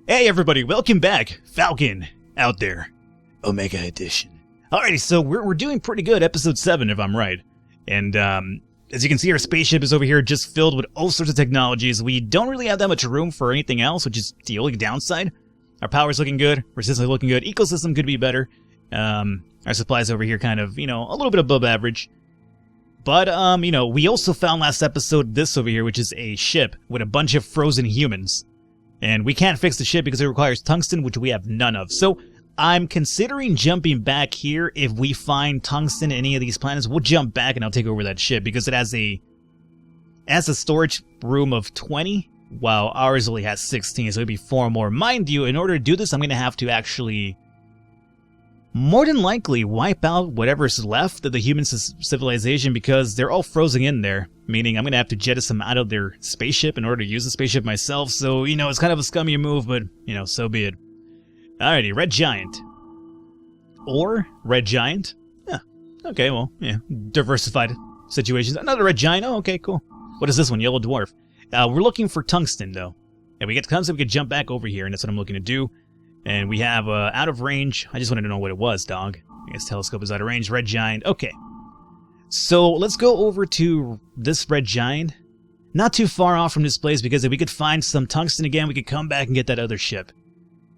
Hey everybody, welcome back. Falcon, out there. Omega Edition. Alrighty, so we're doing pretty good, episode 7 if I'm right. And as you can see, our spaceship is over here just filled with all sorts of technologies. We don't really have that much room for anything else, which is the only downside. Our power's looking good, resistance looking good, ecosystem could be better. Our supplies over here kind of, a little bit above average. But, we also found last episode this over here, which is a ship with a bunch of frozen humans. And we can't fix the ship because it requires tungsten, which we have none of. So I'm considering jumping back here. If we find tungsten in any of these planets, we'll jump back and I'll take over that ship because it has a storage room of 20, while ours only has 16, so it'd be 4 more. Mind you, in order to do this, I'm going to have to actually, more than likely, wipe out whatever's left of the human civilization because they're all frozen in there. Meaning I'm going to have to jettison them out of their spaceship in order to use the spaceship myself. So, it's kind of a scummy move, but, so be it. Alrighty, Red Giant. Or Red Giant. Yeah, okay, well, yeah, diversified situations. Another Red Giant. Oh, okay, cool. What is this one? Yellow Dwarf. We're looking for tungsten, though. And we get tungsten, we could jump back over here, and that's what I'm looking to do. And we have out of range. I just wanted to know what it was, dog. I guess telescope is out of range. Red Giant. Okay. So let's go over to this Red Giant. Not too far off from this place, because if we could find some tungsten again, we could come back and get that other ship.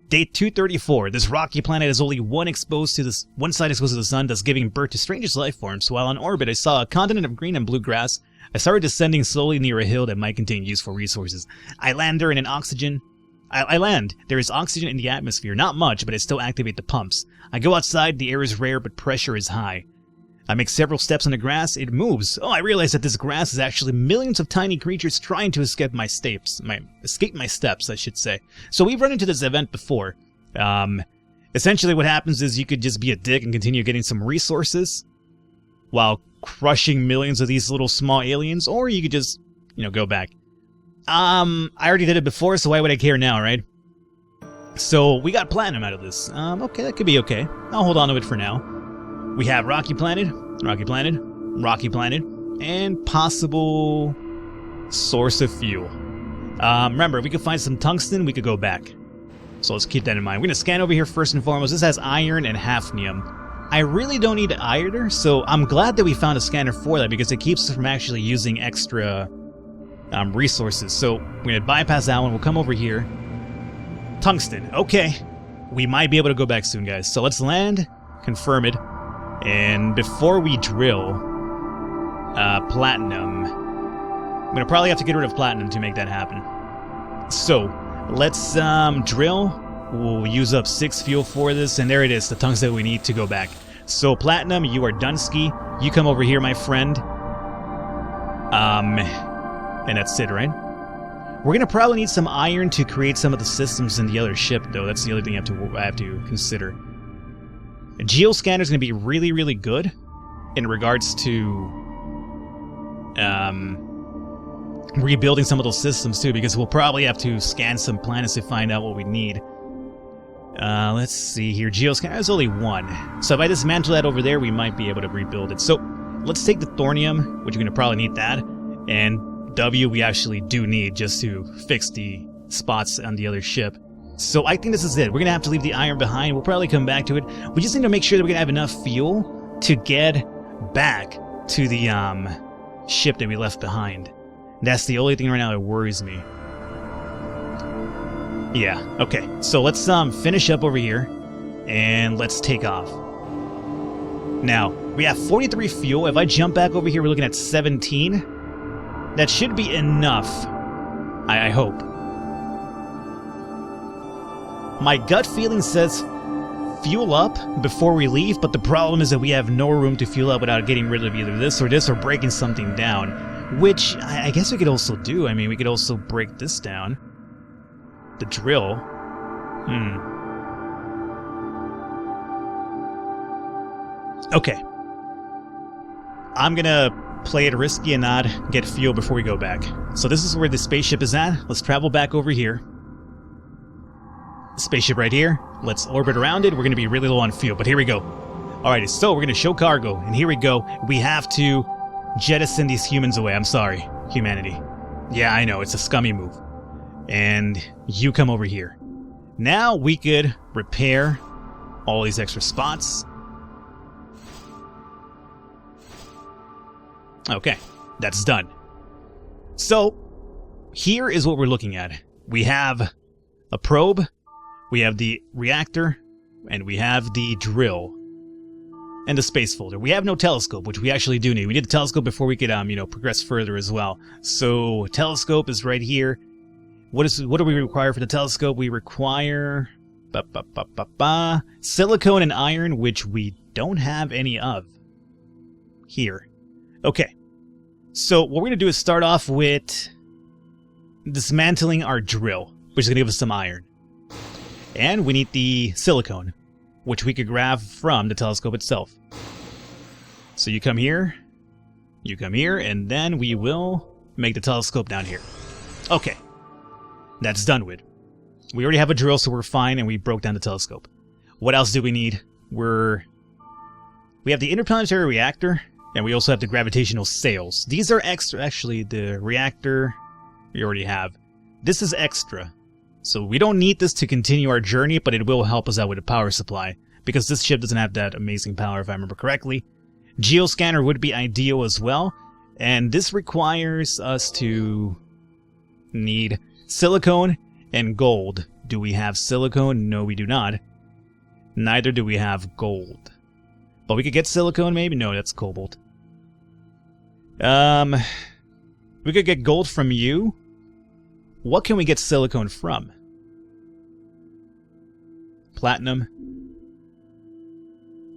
Day 234. This rocky planet has only one side exposed to the sun, thus giving birth to strangest life forms. While on orbit, I saw a continent of green and blue grass. I started descending slowly near a hill that might contain useful resources. I land. There is oxygen in the atmosphere. Not much, but I still activate the pumps. I go outside. The air is rare, but pressure is high. I make several steps on the grass. It moves. Oh, I realize that this grass is actually millions of tiny creatures trying to escape my steps. I should say. So we've run into this event before. Essentially what happens is you could just be a dick and continue getting some resources while crushing millions of these little small aliens, or you could just, go back. I already did it before, so why would I care now, right? So we got platinum out of this. Okay, that could be okay. I'll hold on to it for now. We have Rocky Planet, and possible source of fuel. Remember, if we could find some tungsten, we could go back. So let's keep that in mind. We're going to scan over here first and foremost. This has iron and hafnium. I really don't need iron, so I'm glad that we found a scanner for that because it keeps us from actually using extra resources. So we're going to bypass that one. We'll come over here. Tungsten. Okay. We might be able to go back soon, guys. So let's land, confirm it. And before we drill platinum, I'm going to probably have to get rid of platinum to make that happen. So, let's drill. We'll use up 6 fuel for this, and there it is, the tungsten we need to go back. So, platinum, you are Dunsky. You come over here, my friend. And that's it, right? We're going to probably need some iron to create some of the systems in the other ship, though. That's the other thing I have to consider. A geoscanner is going to be really, really good in regards to rebuilding some of those systems too, because we'll probably have to scan some planets to find out what we need. Let's see here. Geoscanner is only 1. So if I dismantle that over there, we might be able to rebuild it. So let's take the thorium, which you're going to probably need that, and W we actually do need just to fix the spots on the other ship. So I think this is it. We're going to have to leave the iron behind. We'll probably come back to it. We just need to make sure that we're going to have enough fuel to get back to the ship that we left behind. That's the only thing right now that worries me. Yeah, okay. So let's finish up over here, and let's take off. Now, we have 43 fuel. If I jump back over here, we're looking at 17. That should be enough, I hope. My gut feeling says fuel up before we leave, but the problem is that we have no room to fuel up without getting rid of either this or breaking something down, which I guess we could also do. I mean, we could also break this down. The drill. Okay. I'm gonna play it risky and not get fuel before we go back. So this is where the spaceship is at. Let's travel back over here. Spaceship right here. Let's orbit around it. We're going to be really low on fuel, but here we go. Alrighty, so we're going to show cargo, and here we go. We have to jettison these humans away. I'm sorry, humanity. Yeah, I know, it's a scummy move. And you come over here. Now we could repair all these extra spots. Okay, that's done. So, here is what we're looking at. We have a probe, we have the reactor, and we have the drill. And the space folder. We have no telescope, which we actually do need. We need the telescope before we could, progress further as well. So, telescope is right here. What do we require for the telescope? We require silicone and iron, which we don't have any of here. Okay. So, what we're going to do is start off with dismantling our drill, which is going to give us some iron. And we need the silicone, which we could grab from the telescope itself. So you come here, and then we will make the telescope down here. Okay, that's done with. We already have a drill, so we're fine, and we broke down the telescope. What else do we need? We have the interplanetary reactor, and we also have the gravitational sails. These are extra. Actually, the reactor we already have. This is extra. So we don't need this to continue our journey, but it will help us out with the power supply, because this ship doesn't have that amazing power, if I remember correctly. Geoscanner would be ideal as well, and this requires us to need silicone and gold. Do we have silicone? No, we do not. Neither do we have gold. But we could get silicone, maybe? No, that's cobalt. We could get gold from you. What can we get silicone from? Platinum.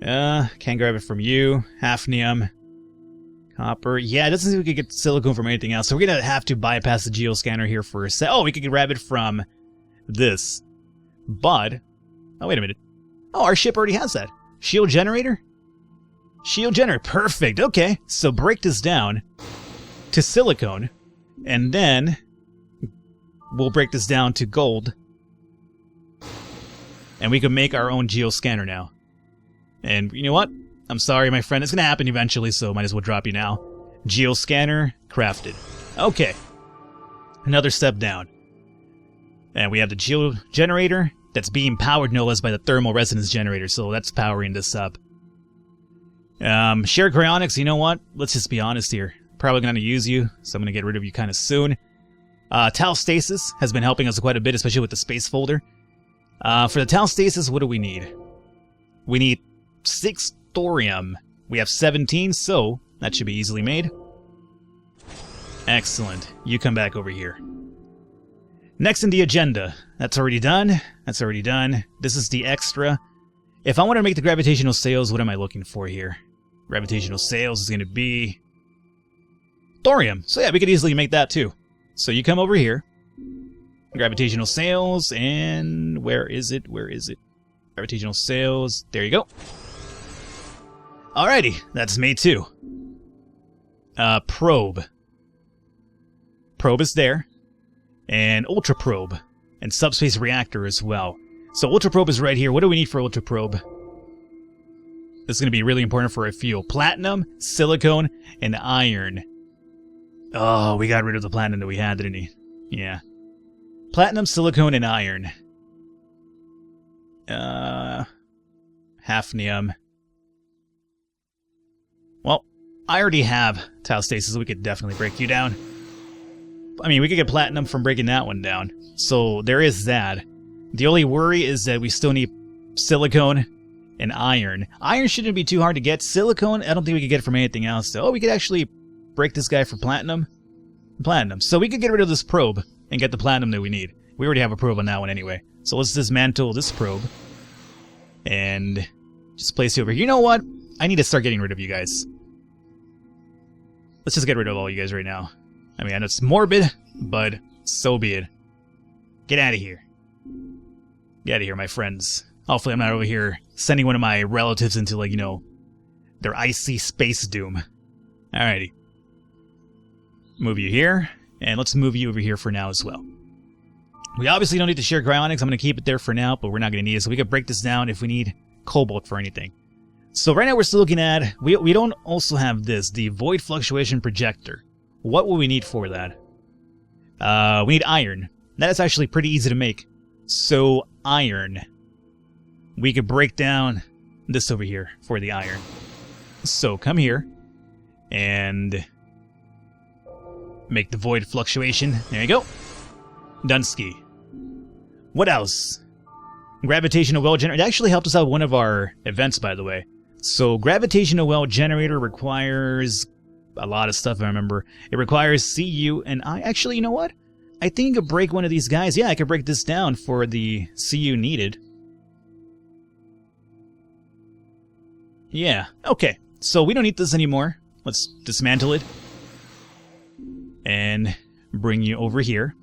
Can't grab it from you. Hafnium. Copper. Yeah, it doesn't seem we could get silicone from anything else, so we're gonna have to bypass the geoscanner here for a sec. Oh, we could grab it from this. But... oh, wait a minute. Oh, our ship already has that. Shield generator? Shield generator. Perfect. Okay, so break this down to silicone, and then we'll break this down to gold, and we can make our own geoscanner now. And you know what? I'm sorry, my friend. It's going to happen eventually, so might as well drop you now. Geoscanner crafted. Okay. Another step down. And we have the geogenerator that's being powered no less by the thermal resonance generator, so that's powering this up. Shared cryonics, you know what? Let's just be honest here. Probably going to use you, so I'm going to get rid of you kind of soon. Tal stasis has been helping us quite a bit, especially with the space folder. For the Tal stasis, what do we need? We need 6 thorium. We have 17, so that should be easily made. Excellent. You come back over here. Next in the agenda. That's already done. That's already done. This is the extra. If I want to make the gravitational sails, what am I looking for here? Gravitational sails is going to be thorium. So yeah, we could easily make that too. So you come over here. Gravitational sails, and where is it? Where is it? Gravitational sails. There you go. Alrighty, that's made too. Probe. Probe is there. And ultra probe. And subspace reactor as well. So ultra probe is right here. What do we need for ultra probe? This is going to be really important for our fuel. Platinum, silicone, and iron. Oh, we got rid of the platinum that we had, didn't we? Yeah. Platinum, silicone, and iron. Hafnium. Well, I already have Tau stasis, so we could definitely break you down. I mean, we could get platinum from breaking that one down. So there is that. The only worry is that we still need silicone and iron. Iron shouldn't be too hard to get. Silicone, I don't think we could get it from anything else. Oh, we could actually break this guy for platinum. Platinum. So we could get rid of this probe and get the platinum that we need. We already have a probe on that one anyway. So let's dismantle this probe. And just place you over here. You know what? I need to start getting rid of you guys. Let's just get rid of all you guys right now. I mean, I know it's morbid, but so be it. Get out of here. Get out of here, my friends. Hopefully I'm not over here sending one of my relatives into, like, you know, their icy space doom. Alrighty. Move you here, and let's move you over here for now as well. We obviously don't need to share cryonics. I'm going to keep it there for now, but we're not going to need it, so we can break this down if we need cobalt for anything. So right now we're still looking at, we don't also have this, the void fluctuation projector. What will we need for that? We need iron. That is actually pretty easy to make. So, iron. We could break down this over here for the iron. So, come here. And make the void fluctuation. There you go. Dunsky. What else? Gravitational well generator. It actually helped us out with one of our events, by the way. So, gravitational well generator requires a lot of stuff, I remember. It requires CU and I. Actually, you know what? I think I could break one of these guys. Yeah, I could break this down for the CU needed. Yeah, okay. So, we don't need this anymore. Let's dismantle it. And bring you over here.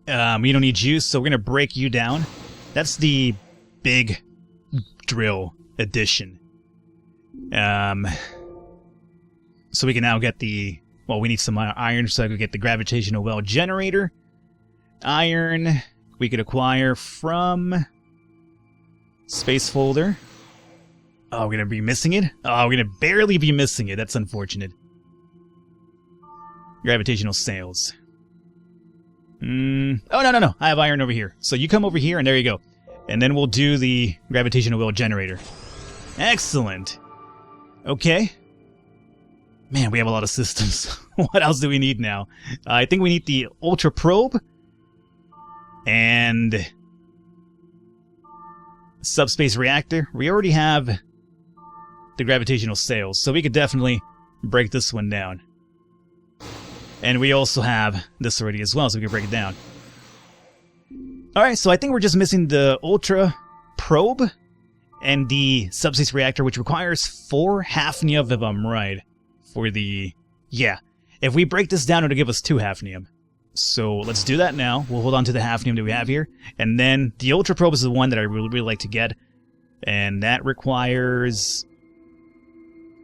We don't need juice, so we're going to break you down. That's the big drill edition. So we can now get the... Well, we need some iron, so I could get the gravitational well generator. Iron we could acquire from... Space folder. Oh, we're going to be missing it? Oh, we're going to barely be missing it. That's unfortunate. Gravitational sails. Oh, no. I have iron over here. So you come over here, and there you go. And then we'll do the gravitational well generator. Excellent. Okay. Man, we have a lot of systems. What else do we need now? I think we need the ultra probe. And... subspace reactor. We already have the gravitational sails, so we could definitely break this one down. And we also have this already as well, so we can break it down. Alright, so I think we're just missing the ultra probe and the subspace reactor, which requires 4 hafnium, if I'm right. For the... yeah. If we break this down, it'll give us 2 hafnium. So let's do that now. We'll hold on to the hafnium that we have here. And then the ultra probe is the one that I really like to get. And that requires...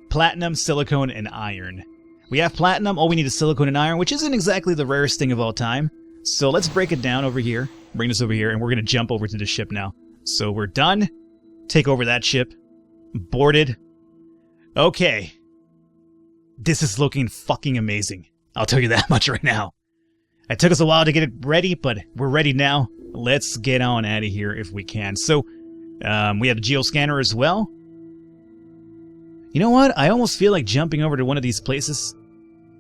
platinum, silicone, and iron. We have platinum, all we need is silicone and iron, which isn't exactly the rarest thing of all time. So let's break it down over here. Bring this over here, and we're going to jump over to the ship now. So we're done. Take over that ship. Boarded. Okay. This is looking fucking amazing. I'll tell you that much right now. It took us a while to get it ready, but we're ready now. Let's get on out of here if we can. So, we have the geoscanner as well. You know what? I almost feel like jumping over to one of these places,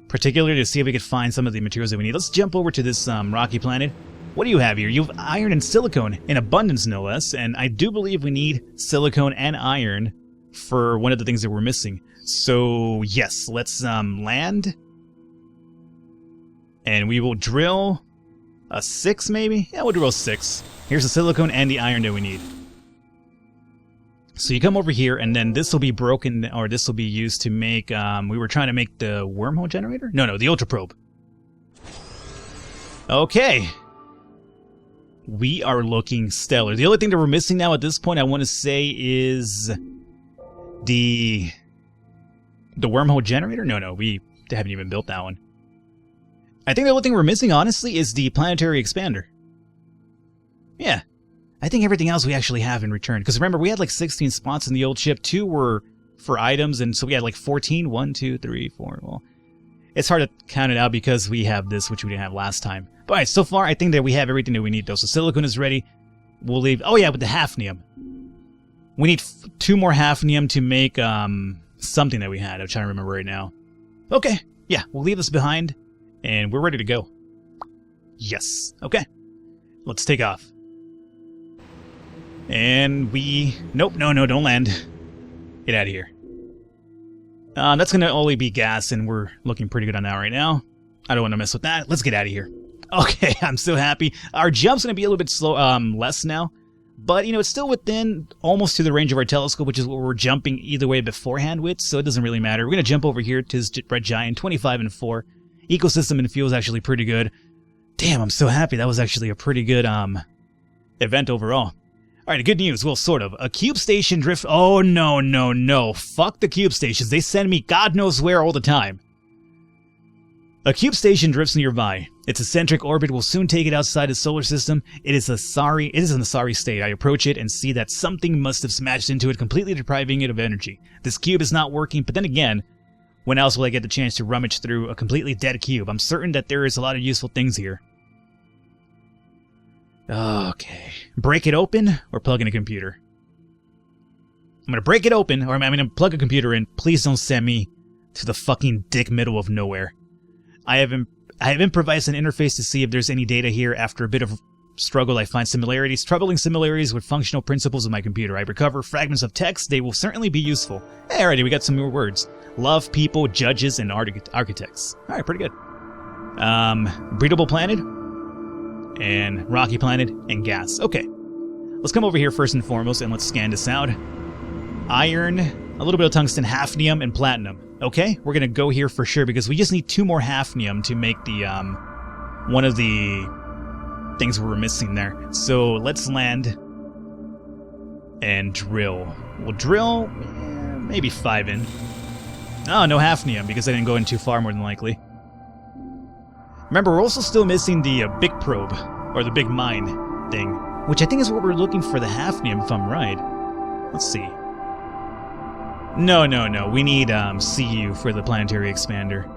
particularly to see if we could find some of the materials that we need. Let's jump over to this rocky planet. What do you have here? You have iron and silicone, in abundance no less, and I do believe we need silicone and iron for one of the things that we're missing. So, yes, let's land. And we will drill a 6, maybe? Yeah, we'll drill a 6. Here's the silicone and the iron that we need. So you come over here, and then this will be broken, or this will be used to make, we were trying to make the wormhole generator? No, the ultra probe. Okay. We are looking stellar. The only thing that we're missing now at this point, I want to say, is the wormhole generator? No, we haven't even built that one. I think the only thing we're missing, honestly, is the planetary expander. Yeah. I think everything else we actually have in return. Because remember, we had like 16 spots in the old ship. 2 were for items, and so we had like 14. 1, 2, 3, 4. Well, it's hard to count it out because we have this, which we didn't have last time. But alright, so far, I think that we have everything that we need, though. So silicone is ready. We'll leave... oh, yeah, with the hafnium. We need 2 more hafnium to make something that we had. I'm trying to remember right now. Okay, yeah, we'll leave this behind, and we're ready to go. Yes. Okay. Let's take off. And we... nope, no, don't land. Get out of here. That's going to only be gas, and we're looking pretty good on that right now. I don't want to mess with that. Let's get out of here. Okay, I'm so happy. Our jump's going to be a little bit slow, less now. But, you know, it's still within almost to the range of our telescope, which is what we're jumping either way beforehand with, so it doesn't really matter. We're going to jump over here to this red giant, 25 and 4. Ecosystem and fuel is actually pretty good. Damn, I'm so happy. That was actually a pretty good event overall. Alright, good news. Well, sort of. A cube station drift... oh, no. Fuck the cube stations. They send me God knows where all the time. A cube station drifts nearby. Its eccentric orbit will soon take it outside the solar system. It is in a sorry state. I approach it and see that something must have smashed into it, completely depriving it of energy. This cube is not working, but then again, when else will I get the chance to rummage through a completely dead cube? I'm certain that there is a lot of useful things here. Okay. Break it open or plug in a computer? I'm gonna break it open, or I'm gonna plug a computer in. Please don't send me to the fucking dick middle of nowhere. I have improvised an interface to see if there's any data here. After a bit of struggle, I find similarities, troubling similarities with functional principles of my computer. I recover fragments of text. They will certainly be useful. Hey, alrighty, we got some more words. Love, people, judges, and architects. Alright, pretty good. Breedable planet, and rocky planet, and gas. Okay. Let's come over here first and foremost, and let's scan this out. Iron, a little bit of tungsten, hafnium, and platinum. Okay, we're gonna go here for sure, because we just need 2 more hafnium to make the, one of the things we were missing there. So let's land and drill. We'll drill maybe 5 in. Oh, no hafnium, because I didn't go in too far, more than likely. Remember, we're also still missing the big probe, or the big mine thing, which I think is what we're looking for, the hafnium, if I'm right. Let's see. No. We need CU for the planetary expander.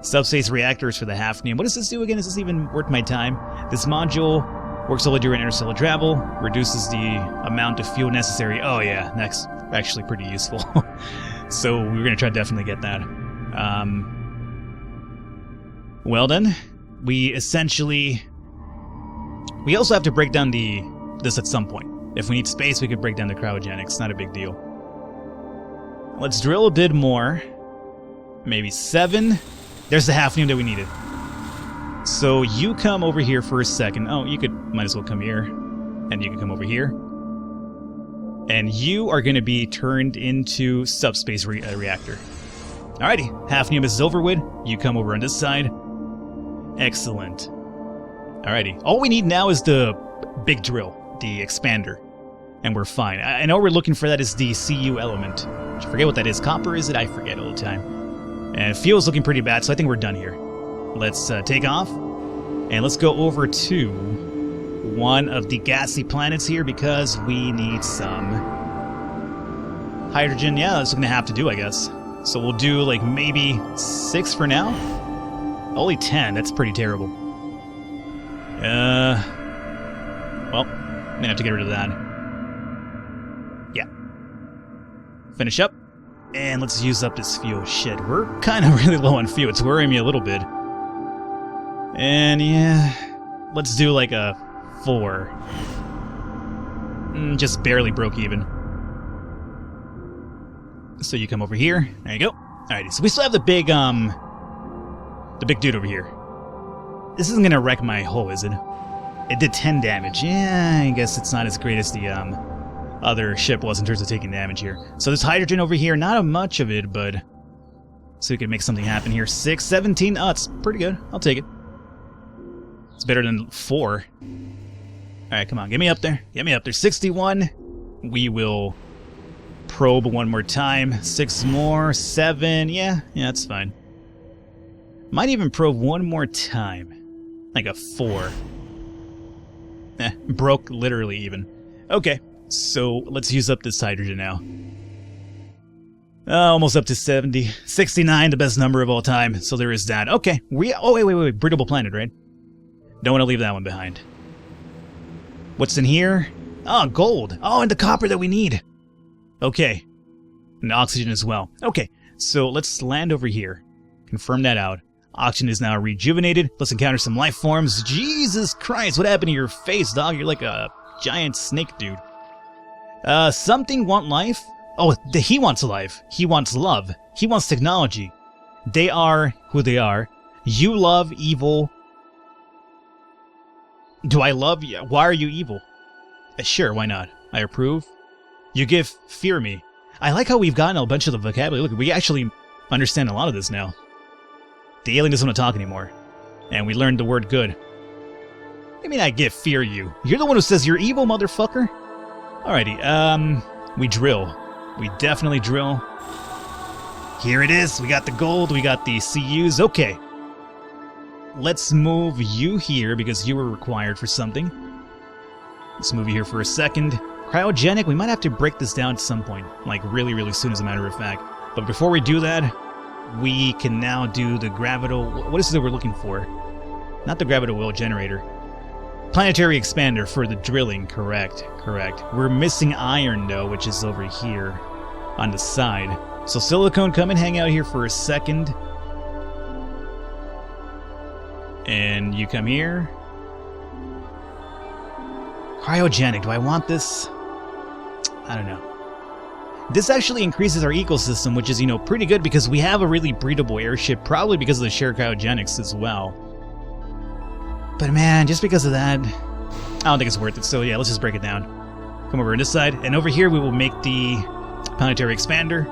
Subspace reactors for the hafnium. What does this do again? Is this even worth my time? This module works only during interstellar travel, reduces the amount of fuel necessary. Oh yeah, that's actually pretty useful. So we're going to try to definitely get that. Well then, we also have to break down this at some point. If we need space, we could break down the cryogenics. Not a big deal. Let's drill a bit more. Maybe 7. There's the hafnium that we needed. So you come over here for a second. Oh, might as well come here. And you can come over here. And you are going to be turned into subspace reactor. Alrighty, hafnium is over with. You come over on this side. Excellent. Alrighty, all we need now is the big drill, the expander. And we're fine. I know we're looking for that is the CU element. I forget what that is. Copper, is it? I forget all the time. And fuel's looking pretty bad, so I think we're done here. Let's take off. And let's go over to one of the gassy planets here, because we need some hydrogen. Yeah, that's going to have to do, I guess. So we'll do like maybe 6 for now. Only 10, that's pretty terrible. Well, I'm gonna have to get rid of that. Yeah. Finish up. And let's use up this fuel. Shit, we're kind of really low on fuel. It's worrying me a little bit. And yeah, let's do like a 4. Just barely broke even. So you come over here. There you go. Alrighty, so we still have the big dude over here. This isn't gonna wreck my hull, is it? It did 10 damage. Yeah, I guess it's not as great as the other ship was in terms of taking damage here. So there's hydrogen over here. Not much of it, but so we can make something happen here. 6, 17. Oh, it's pretty good. I'll take it. It's better than 4. Alright, come on. Get me up there. Get me up there. 61. We will probe one more time. 6 more. 7. Yeah, that's fine. Might even probe one more time. Like a 4. Broke literally even. Okay, so let's use up this hydrogen now. Almost up to 70. 69, the best number of all time. So there is that. Okay, oh, wait. Breedable planet, right? Don't want to leave that one behind. What's in here? Oh, gold. Oh, and the copper that we need. Okay. And oxygen as well. Okay, so let's land over here. Confirm that out. Oxygen is now rejuvenated. Let's encounter some life forms. Jesus Christ, what happened to your face, dog? You're like a giant snake, dude. Something want life? Oh, he wants life. He wants love. He wants technology. They are who they are. You love evil. Do I love you? Why are you evil? Sure, why not? I approve. You give fear me. I like how we've gotten a bunch of the vocabulary. Look, we actually understand a lot of this now. The alien doesn't want to talk anymore. And we learned the word good. I mean, I give fear you. You're the one who says you're evil, motherfucker. Alrighty, we drill. We definitely drill. Here it is. We got the gold. We got the CUs. Okay. Let's move you here because you were required for something. Let's move you here for a second. Cryogenic, we might have to break this down at some point. Like really, really soon, as a matter of fact. But before we do that, we can now do the gravital... What is it that we're looking for? Not the gravital well generator. Planetary expander for the drilling, correct. We're missing iron though, which is over here on the side. So silicone, come and hang out here for a second. And you come here. Cryogenic, do I want this? I don't know. This actually increases our ecosystem, which is, pretty good because we have a really breedable airship, probably because of the shared cryogenics as well. But man, just because of that, I don't think it's worth it. So yeah, let's just break it down. Come over on this side, and over here we will make the planetary expander.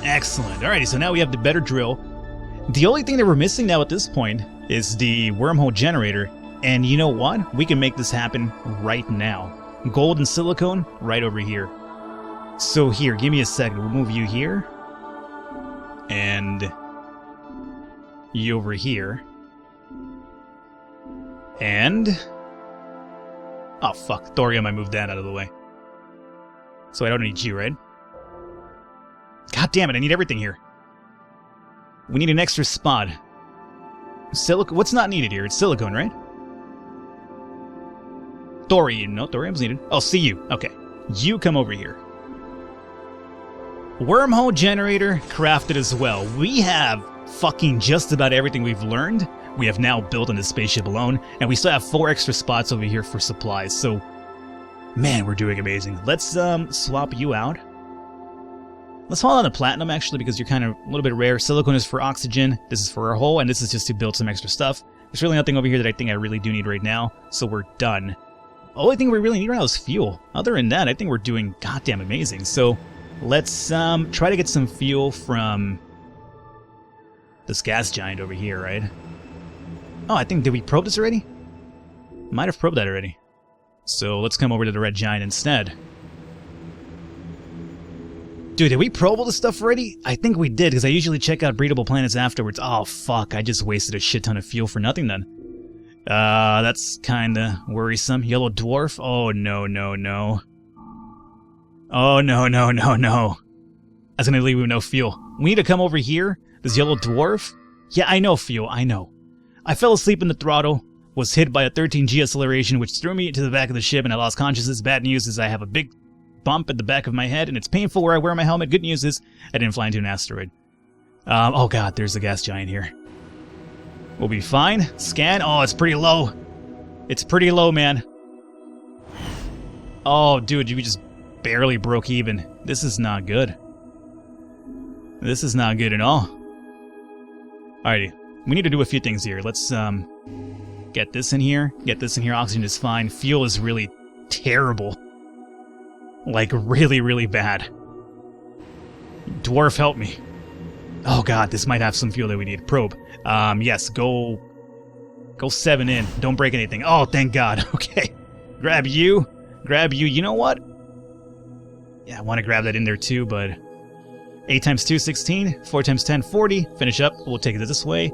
Excellent. Alrighty, so now we have the better drill. The only thing that we're missing now at this point is the wormhole generator. And you know what? We can make this happen right now. Gold and silicone right over here. So here, give me a second. We'll move you here. And you over here. And... oh, fuck. Thorium, I moved that out of the way. So I don't need you, right? God damn it, I need everything here. We need an extra spot. What's not needed here? It's silicone, right? Thorium. No, thorium's needed. Oh, see you. Okay. You come over here. Wormhole generator crafted as well. We have fucking just about everything we've learned. We have now built on this spaceship alone, and we still have 4 extra spots over here for supplies. So, man, we're doing amazing. Let's swap you out. Let's hold on to platinum, actually, because you're kind of a little bit rare. Silicone is for oxygen. This is for our hull, and this is just to build some extra stuff. There's really nothing over here that I think I really do need right now, so we're done. The only thing we really need right now is fuel. Other than that, I think we're doing goddamn amazing. So, let's try to get some fuel from this gas giant over here, right? Oh, I think, did we probe this already? Might have probed that already. So let's come over to the red giant instead. Dude, did we probe all this stuff already? I think we did, because I usually check out breedable planets afterwards. Oh, fuck, I just wasted a shit ton of fuel for nothing then. That's kinda worrisome. Yellow dwarf? Oh, no. Oh, no. That's gonna leave with no fuel. We need to come over here. This yellow dwarf? Yeah, I know fuel, I know. I fell asleep in the throttle, was hit by a 13G acceleration, which threw me to the back of the ship, and I lost consciousness. Bad news is I have a big bump at the back of my head, and it's painful where I wear my helmet. Good news is I didn't fly into an asteroid. Oh god, there's the gas giant here. We'll be fine. Scan. Oh, it's pretty low. It's pretty low, man. Oh, dude, you just barely broke even. This is not good. This is not good at all. Alrighty. We need to do a few things here. Let's get this in here. Get this in here. Oxygen is fine. Fuel is really terrible. Like, really, really bad. Dwarf, help me. Oh god, this might have some fuel that we need. Probe. Yes, go 7 in. Don't break anything. Oh, thank god. Okay. Grab you. You know what? Yeah, I want to grab that in there too, but 8 times 2, 16. 4 times 10, 40. Finish up. We'll take it this way.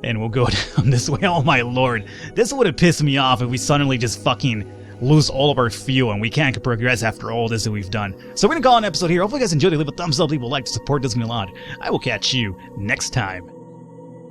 And we'll go down this way. Oh my lord. This would have pissed me off if we suddenly just fucking lose all of our fuel and we can't progress after all this that we've done. So we're going to call an episode here. Hopefully you guys enjoyed it. Leave a thumbs up, leave a like to support this a lot. I will catch you next time.